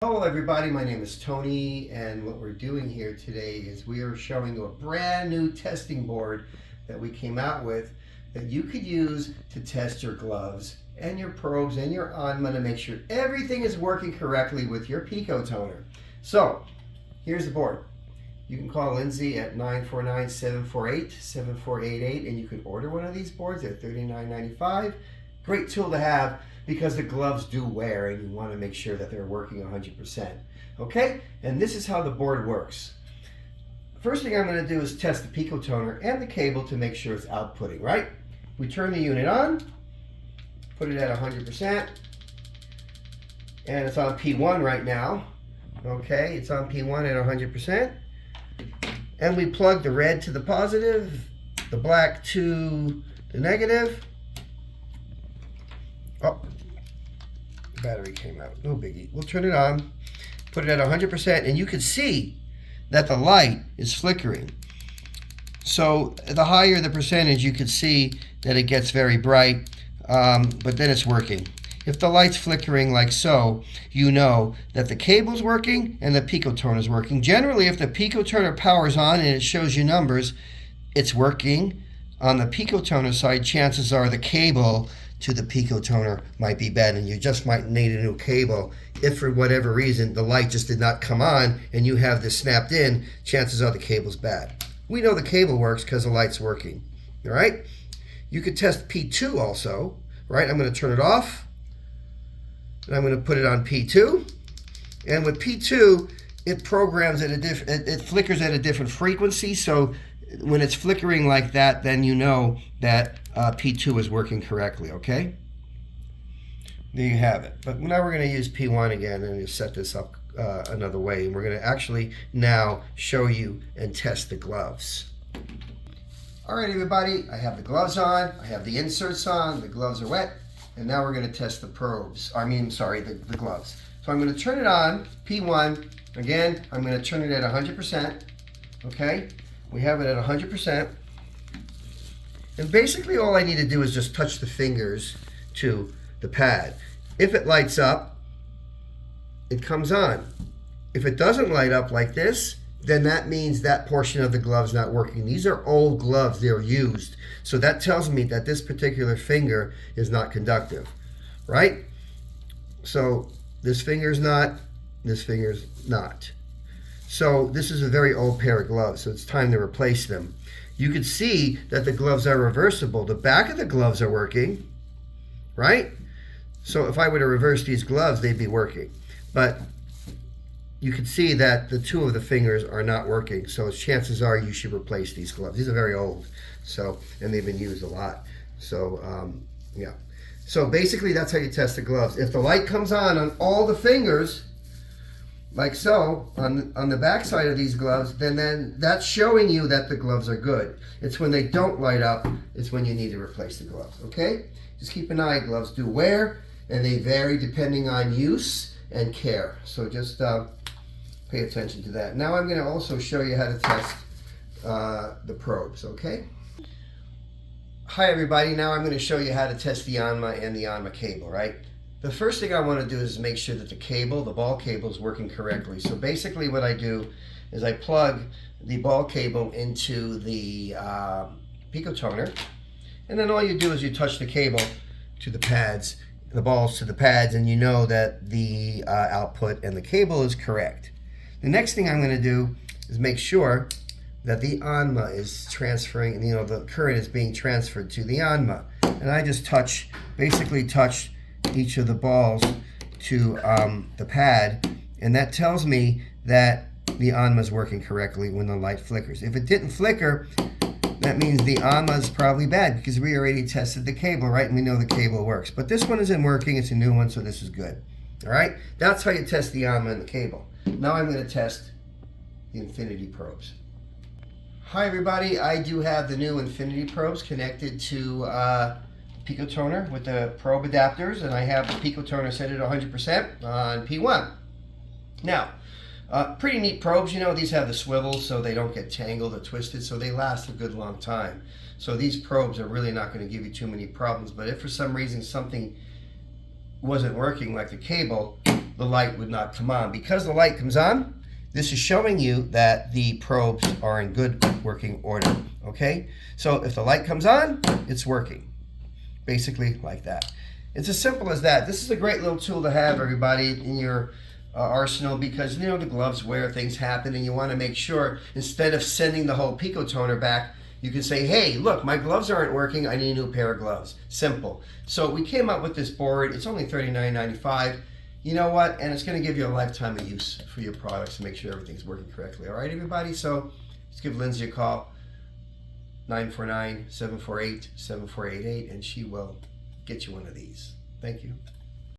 Hello everybody, my name is Tony, and what we're doing here today is we are showing you a brand new testing board that we came out with that you could use to test your gloves and your probes and your Anma to make sure everything is working correctly with your Picotoner. So here's the board. You can call Lindsay at 949-748-7488 and you can order one of these boards at $39.95. Great tool to have because the gloves do wear and you want to make sure that they're working 100%. Okay, and this is how the board works. First thing I'm going to do is test the Picotoner and the cable to make sure it's outputting, right? We turn the unit on, put it at 100%, and it's on P1 right now. Okay, it's on P1 at 100%. And we plug the red to the positive, the black to the negative. Oh, the battery came out. No biggie. We'll turn it on, put it at 100%, and you can see that the light is flickering. So the higher the percentage, you can see that it gets very bright, but then it's working. If the light's flickering like so, you know that the cable's working and the Picotoner is working. Generally, if the Picotoner powers on and it shows you numbers, it's working. On the Picotoner side, chances are the cable to the Picotoner might be bad and you just might need a new cable. If for whatever reason the light just did not come on and you have this snapped in, chances are the cable's bad. We know the cable works because the light's working. All right? You could test P2 also, right? I'm going to turn it off and I'm going to put it on P2. And with P2, it programs at it flickers at a different frequency. So when it's flickering like that, then you know that P2 is working correctly, okay? There you have it. But now we're going to use P1 again and just set this up another way. And we're going to actually now show you and test the gloves. All right, everybody, I have the gloves on. I have the inserts on. The gloves are wet. And now we're going to test the probes. The gloves. So I'm going to turn it on, P1. Again, I'm going to turn it at 100%, okay? We have it at 100%. And basically all I need to do is just touch the fingers to the pad. If it lights up, it comes on. If it doesn't light up like this, then that means that portion of the glove's not working. These are old gloves, they're used. So that tells me that this particular finger is not conductive, right? So this finger's not, this finger's not. So this is a very old pair of gloves, so it's time to replace them. You can see that the gloves are reversible. The back of the gloves are working, right? So if I were to reverse these gloves, they'd be working. But you can see that the two of the fingers are not working, so chances are you should replace these gloves. These are very old, so, and they've been used a lot. So, yeah. So basically that's how you test the gloves. If the light comes on all the fingers, like so, on the back side of these gloves, then that's showing you that the gloves are good. It's when they don't light up, it's when you need to replace the gloves, okay? Just keep an eye, gloves do wear, and they vary depending on use and care. So just pay attention to that. Now I'm going to also show you how to test the probes, okay? Hi everybody, now I'm going to show you how to test the Anma and the Anma cable, right? The first thing I want to do is make sure that the cable, the ball cable, is working correctly. So basically what I do is I plug the ball cable into the Picotoner, and then all you do is you touch the cable to the pads, the balls to the pads, and you know that the output and the cable is correct. The next thing I'm going to do is make sure that the Anma is transferring, you know, the current is being transferred to the Anma. And I just basically touch each of the balls to the pad, and that tells me that the Anma is working correctly when the light flickers. If it didn't flicker, that means the Anma is probably bad because we already tested the cable, right? And we know the cable works. But this one isn't working, it's a new one, so this is good. All right? That's how you test the Anma and the cable. Now I'm going to test the infinity probes. Hi everybody, I do have the new infinity probes connected to Picotoner with the probe adapters, and I have the Picotoner set at 100% on P1. Now, pretty neat probes, you know, these have the swivels so they don't get tangled or twisted, so they last a good long time. So these probes are really not going to give you too many problems, but if for some reason something wasn't working like the cable, the light would not come on. Because the light comes on, this is showing you that the probes are in good working order, okay? So if the light comes on, it's working, basically like that. It's as simple as that. This is a great little tool to have, everybody, in your arsenal, because you know the gloves wear, things happen, and you want to make sure, instead of sending the whole Picotoner back, you can say, hey, look, my gloves aren't working, I need a new pair of gloves. Simple. So we came up with this board. It's only $39.95. You know what? And it's going to give you a lifetime of use for your products to make sure everything's working correctly. All right, everybody? So just give Lindsay a call, 949-748-7488, and she will get you one of these. Thank you.